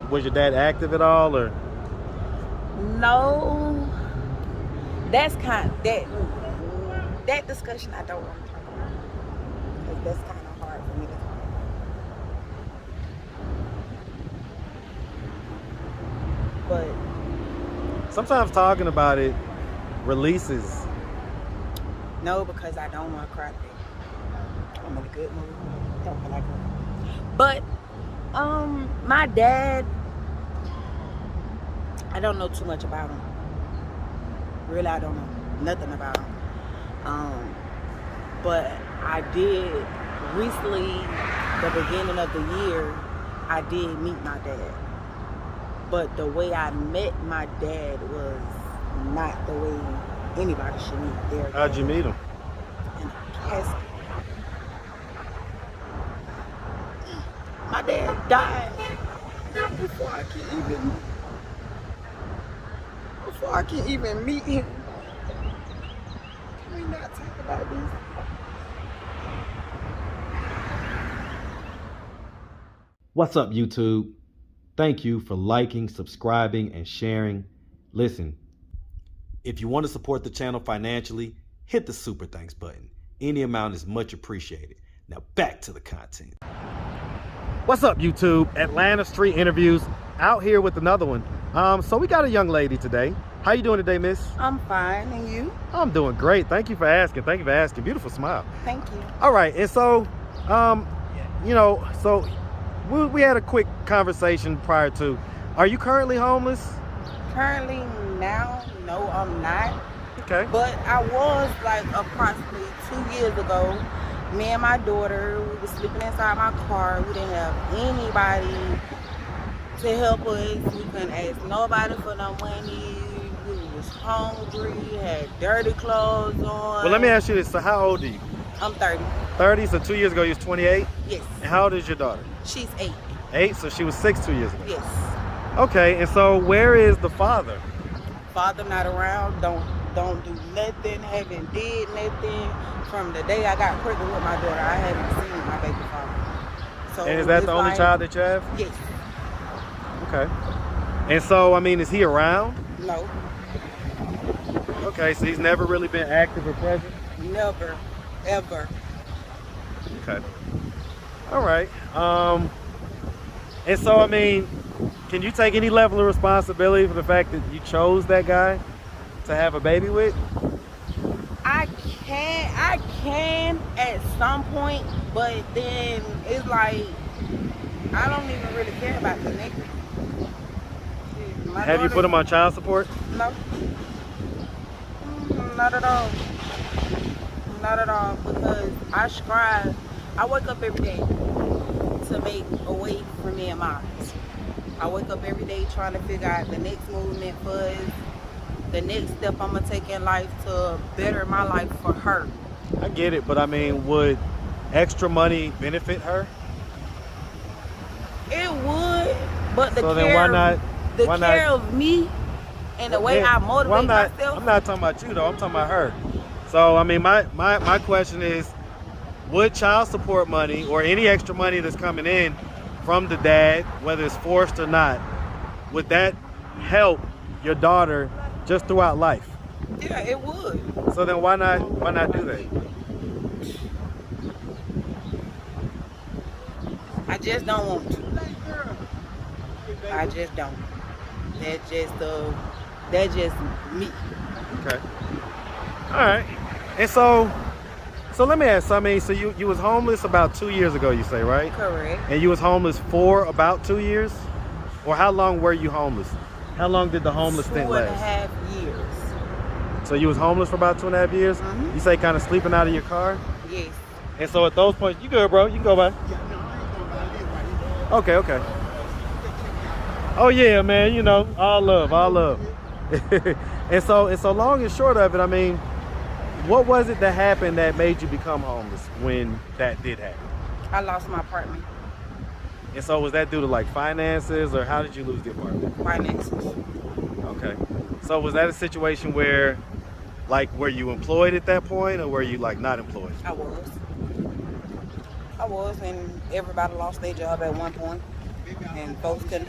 Was your dad active at all, or? No, that discussion I don't want to talk about because that's kind of hard for me to talk about. But Sometimes talking about it releases. no, because I don't want to cry today. I'm in a good mood. Don't feel like crying. But my dad, I don't know too much about him. Really, I don't know nothing about him. But I did recently, the beginning of the year, I did meet my dad. But the way I met my dad was not the way anybody should meet their dad. How'd you meet him? In a casket. My dad died before I can even meet him. Can we not talk about this? What's up, YouTube? Thank you for liking, subscribing, and sharing. Listen, if you want to support the channel financially, hit the super thanks button. Any amount is much appreciated. Now back to the content. What's up, YouTube? Atlanta Street Interviews, out here with another one. So we got a young lady today. How you doing today, miss? I'm fine, and you? I'm doing great. Thank you for asking. Thank you for asking. Beautiful smile. Thank you. All right, and so, so we had a quick conversation prior to. Are you currently homeless? Currently now, no, I'm not. Okay. But I was like approximately 2 years ago. Me and my daughter, we were sleeping inside my car. We didn't have anybody to help us. We couldn't ask nobody for no money. We was hungry, had dirty clothes on. Well, let me ask you this. So how old are you? I'm 30. 30, so 2 years ago you was 28? Yes. And how old is your daughter? She's 8. 8, so she was 6 2 years ago. Yes. Okay, and so where is the father? Father not around, don't do nothing, haven't did nothing. From the day I got pregnant with my daughter, I haven't seen my baby father. So And is that the only child that you have? Yes. Okay. And so, I mean, is he around? No. Okay, so he's never really been active or present? Never. Ever. Okay. All right. And so, I mean, can you take any level of responsibility for the fact that you chose that guy to have a baby with? I can at some point, but then it's like I don't even really care about the nigga. Have you put him on child support? No. Not at all. Not at all, because I strive. I wake up every day to make a way for me and mine. I wake up every day trying to figure out the next movement for us, the next step I'm gonna take in life to better my life for her. I get it, but I mean, would extra money benefit her? It would, but the So then care of me and the way I motivate myself. I'm not talking about you though, I'm talking about her. So I mean, my question is, would child support money or any extra money that's coming in from the dad, whether it's forced or not, would that help your daughter just throughout life? Yeah, it would. So then why not do that? I just don't want to. I just don't. That's just me. Okay. All right. And so let me ask. I mean, so you was homeless about 2 years ago, you say, right? Correct. And you was homeless for about 2 years? Or how long were you homeless? How long did the homeless stint last? 2.5 years. So you was homeless for about 2.5 years? Mm-hmm. You say kind of sleeping out of your car? Yes. And so at those points, you good, bro? You can go by. Okay. Oh yeah, man. You know, all love. and so long and short of it, I mean, what was it that happened that made you become homeless when that did happen? I lost my apartment. And so was that due to like finances, or how did you lose the apartment? Finances. Okay. So was that a situation where, like, were you employed at that point, or were you like not employed? I was, and everybody lost their job at one point. and folks couldn't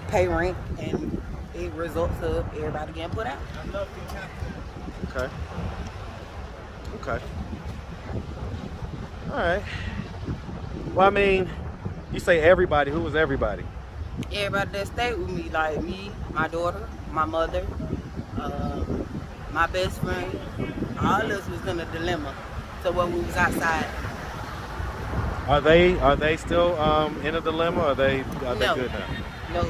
pay rent, and it results of everybody getting put out. Okay. Okay. All right. Well, I mean, you say everybody. Who was everybody? Everybody that stayed with me, like me, my daughter, my mother, uh, my best friend, all of us was in a dilemma. So when we was outside, Are they still in a dilemma? Or are they no, good now? no.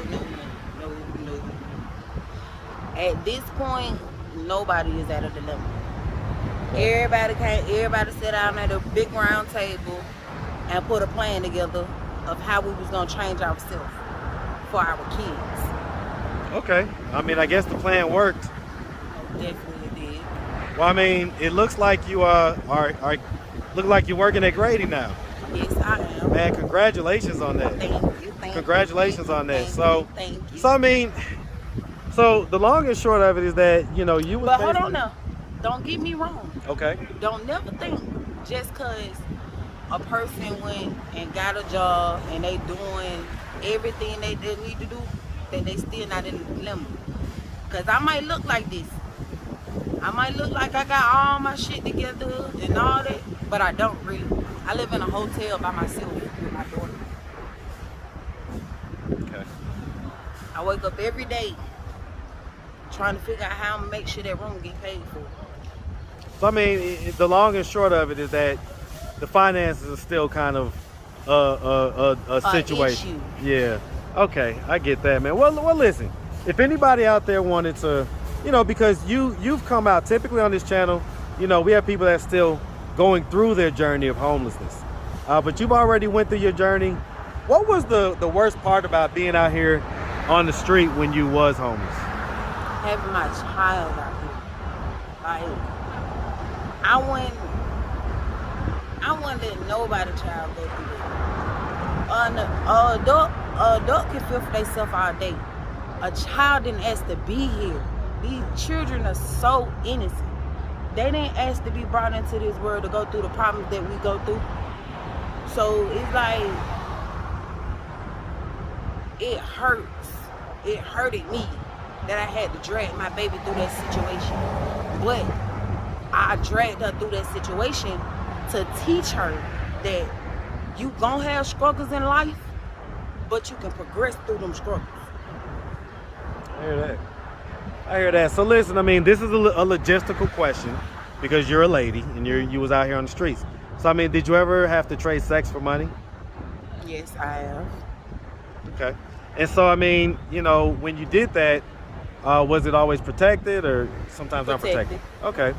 At this point, nobody is at a dilemma. Everybody sat down at a big round table and put a plan together of how we was gonna change ourselves for our kids. Okay. I mean, I guess the plan worked. Definitely did. Well, I mean, it looks like you are look like you're working at Grady now. Yes, I am. Man, congratulations on that. Thank you. Congratulations on that. Thank you. So I mean, so the long and short of it is that you know you was. But hold on now. Don't get me wrong. Okay. Don't never think just cause a person went and got a job and they doing everything they need to do that they still not in the dilemma. Cause I might look like this. I might look like I got all my shit together and all that, but I don't really. I live in a hotel by myself with my daughter. Okay. I wake up every day trying to figure out how I'm gonna make sure that room get paid for. So I mean, the long and short of it is that the finances are still kind of a situation. Issue. Yeah. Okay, I get that, man. Well, listen. If anybody out there wanted to, you know, because you've come out typically on this channel, you know, we have people that's still going through their journey of homelessness. But you've already went through your journey. What was the worst part about being out here on the street when you was homeless? Having my child out here. Like, I wouldn't let nobody child go through that. An adult can feel for themselves all day. A child didn't ask to be here. These children are so innocent. They didn't ask to be brought into this world to go through the problems that we go through. So it's like, it hurts. It hurted me that I had to drag my baby through that situation. But I dragged her through that situation to teach her that you gonna have struggles in life, but you can progress through them struggles. I hear that. So listen, I mean, this is a logistical question because you're a lady and you was out here on the streets. So I mean, did you ever have to trade sex for money? Yes, I have. Okay. And so I mean, you know, when you did that, was it always protected or sometimes unprotected? Okay.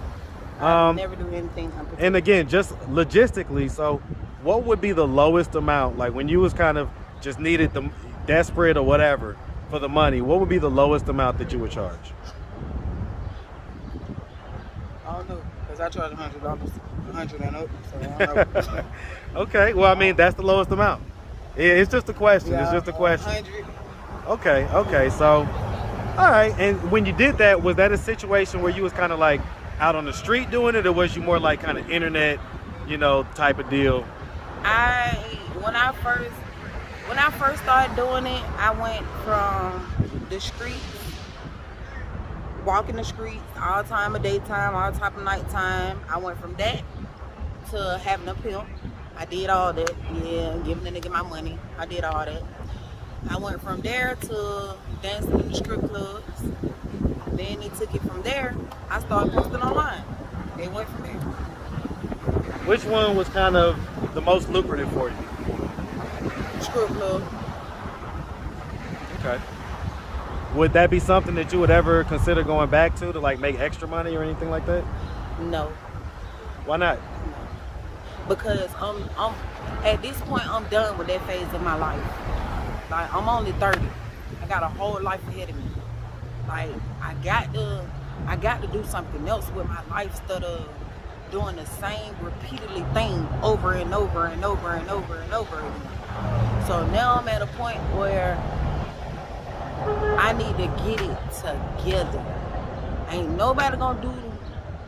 I never do anything unprotected. And again, just logistically, so what would be the lowest amount, like when you was kind of just needed the desperate or whatever for the money, what would be the lowest amount that you would charge? I don't know, because I charge $100, 100 and up, so I don't know. Okay, well, I mean, that's the lowest amount. It's just a question. Yeah, it's just a question. 100. Okay, so, all right. And when you did that, was that a situation where you was kind of like out on the street doing it, or was you more like kind of internet, you know, type of deal? When I first started doing it, I went from the streets, walking the streets all time of daytime, all time of nighttime. I went from that to having a pimp. I did all that. Yeah, giving the nigga my money. I did all that. I went from there to dancing in the strip clubs. Then they took it from there. I started posting online. They went from there. Which one was kind of the most lucrative for you? Strip club. Okay. Would that be something that you would ever consider going back to like make extra money or anything like that? No. Why not? Because I'm at this point I'm done with that phase of my life. Like, I'm only 30. I got a whole life ahead of me. Like, I got to do something else with my life instead of doing the same repeatedly thing over and over and over and over and over again. So now I'm at a point where I need to get it together. Ain't nobody gonna do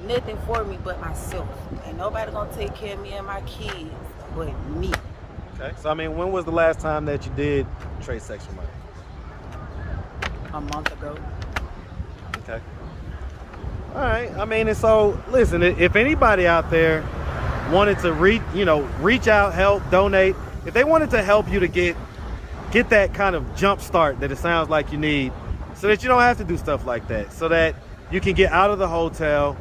nothing for me but myself. Ain't nobody gonna take care of me and my kids but me. Okay. So I mean, when was the last time that you did trade sexual money? A month ago. Okay. All right. I mean, and so listen, if anybody out there wanted to reach out, help, donate, if they wanted to help you to get that kind of jump start that it sounds like you need, so that you don't have to do stuff like that, so that you can get out of the hotel.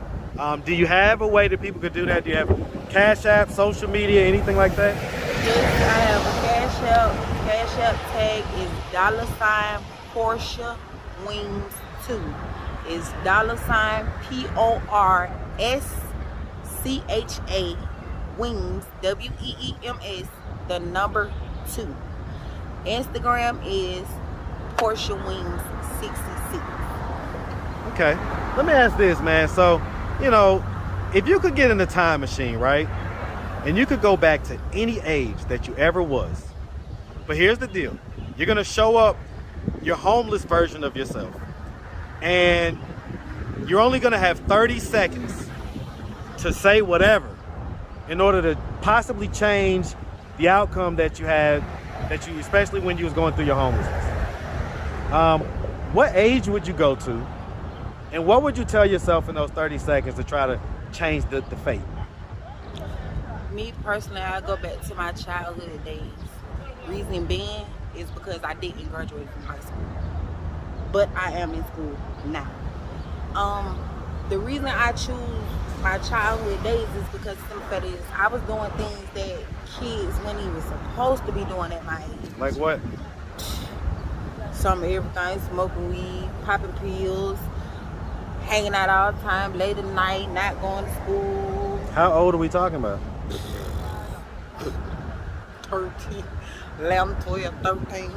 Do you have a way that people could do that? Do you have Cash App, social media, anything like that? Yes, I have a Cash App. Cash App tag is $Portia Wings 2. Is $PORSCHA Wings WEEMS the number 2. Instagram is Portia Wings 66. Okay. Let me ask this, man. So, if you could get in a time machine, right? And you could go back to any age that you ever was. But here's the deal. You're going to show up your homeless version of yourself. And you're only going to have 30 seconds to say whatever in order to possibly change the outcome that you had, especially when you was going through your homelessness. What age would you go to? And what would you tell yourself in those 30 seconds to try to change the fate? Me personally, I go back to my childhood days. Reason being is because I didn't graduate from high school, but I am in school now. The reason I choose my childhood days is because I was doing things that kids when he was supposed to be doing at my age. Like what? Some of everything, smoking weed, popping pills, hanging out all the time, late at night, not going to school. How old are we talking about? 13, 11, 12, 13,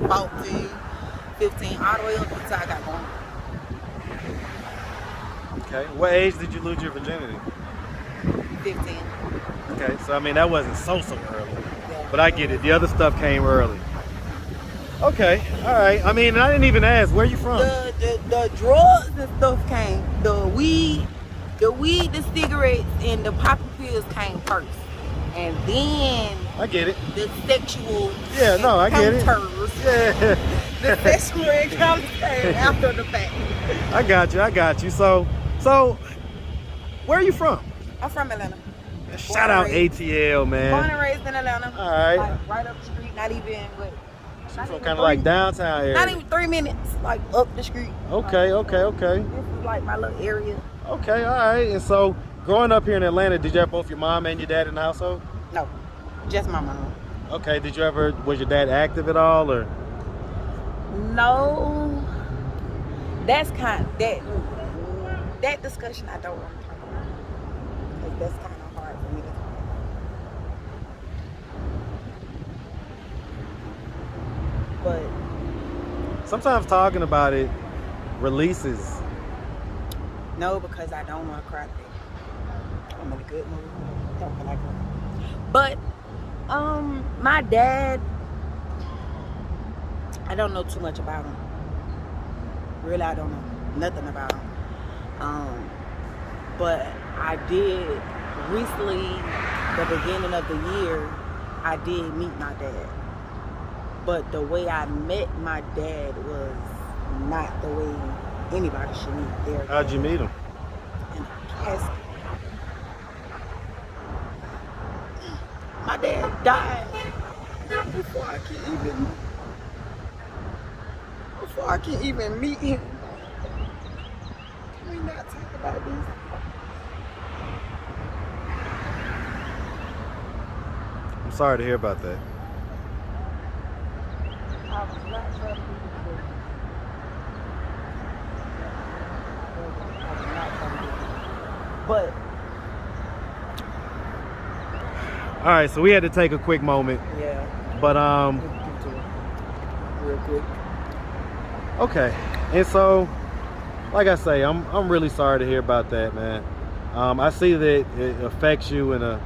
14, 15, all the way up until I got going. Okay. What age did you lose your virginity? 15. Okay. So, I mean, that wasn't so early. Yeah. But I get it. The other stuff came early. Okay. All right. I mean, I didn't even ask. Where you from? The drugs and stuff came. The weed, the cigarettes, and the popping pills came first. And then I get it. the sexual Yeah, no, I get it. Yeah. The sexual encounters came after the fact. I got you. So where are you from? I'm from Atlanta. Shout out ATL, man. Born and raised in Atlanta. All right. Like, right up the street, not even what? She's from kind of like downtown area. Not even 3 minutes, like up the street. Okay. This is like my little area. Okay, all right. And so, growing up here in Atlanta, did you have both your mom and your dad in the household? No, just my mom. Okay. Was your dad active at all, or? No. That's that discussion I don't want to talk about. Like, that's kind of hard for me to talk about. But Sometimes talking about it releases. no, because I don't want to cry today. I'm in a good mood. Don't feel like crying. But my dad, I don't know too much about him. Really, I don't know nothing about him. But I did recently, the beginning of the year, I did meet my dad. But the way I met my dad was not the way anybody should meet their dad. How'd you meet him? In a casket. My dad died before I can even meet him. Can we not talk about this? I'm sorry to hear about that. I was not trying to be recorded. I was not trying to be recorded. But All right, so we had to take a quick moment, yeah, but real quick. okay. And so, like I say, I'm really sorry to hear about that, man. I see that it affects you in a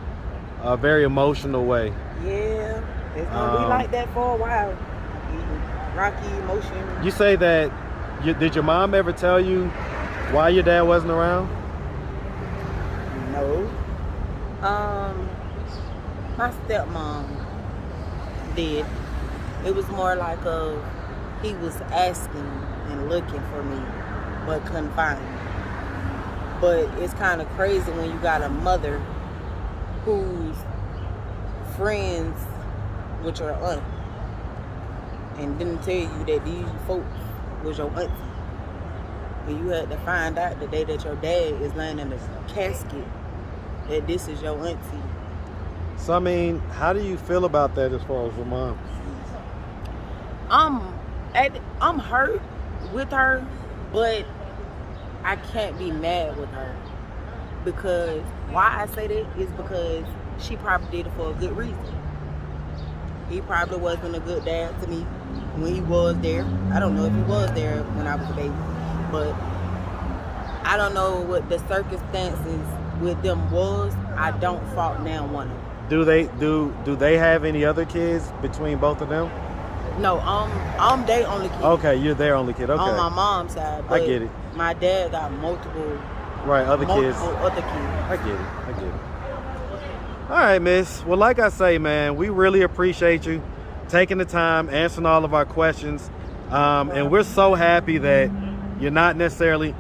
very emotional way. Yeah, it's gonna be like that for a while. Rocky emotion. You say that. Did your mom ever tell you why your dad wasn't around? No. My stepmom, dead. It was more like he was asking and looking for me, but couldn't find me. But it's kind of crazy when you got a mother who's friends with your aunt and didn't tell you that these folks was your auntie. And you had to find out the day that your dad is laying in a casket that this is your auntie. So, I mean, how do you feel about that as far as your mom? I'm hurt with her, but I can't be mad with her. Because why I say that is because she probably did it for a good reason. He probably wasn't a good dad to me when he was there. I don't know if he was there when I was a baby, but I don't know what the circumstances with them was. I don't fault now one of them. Do they have any other kids between both of them? No, I'm their only kid. Okay, you're their only kid. Okay, On my mom's side. But I get it. My dad got multiple Other kids. other kids. I get it. All right, miss. Well, like I say, man, we really appreciate you taking the time, answering all of our questions. And we're so happy that you're not necessarily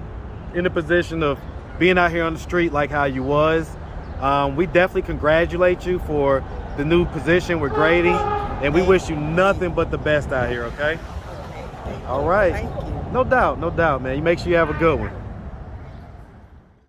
in a position of being out here on the street like how you was. We definitely congratulate you for the new position with Grady, and we wish you nothing but the best out here, okay? Okay. All right. Thank you. No doubt, man. You make sure you have a good one.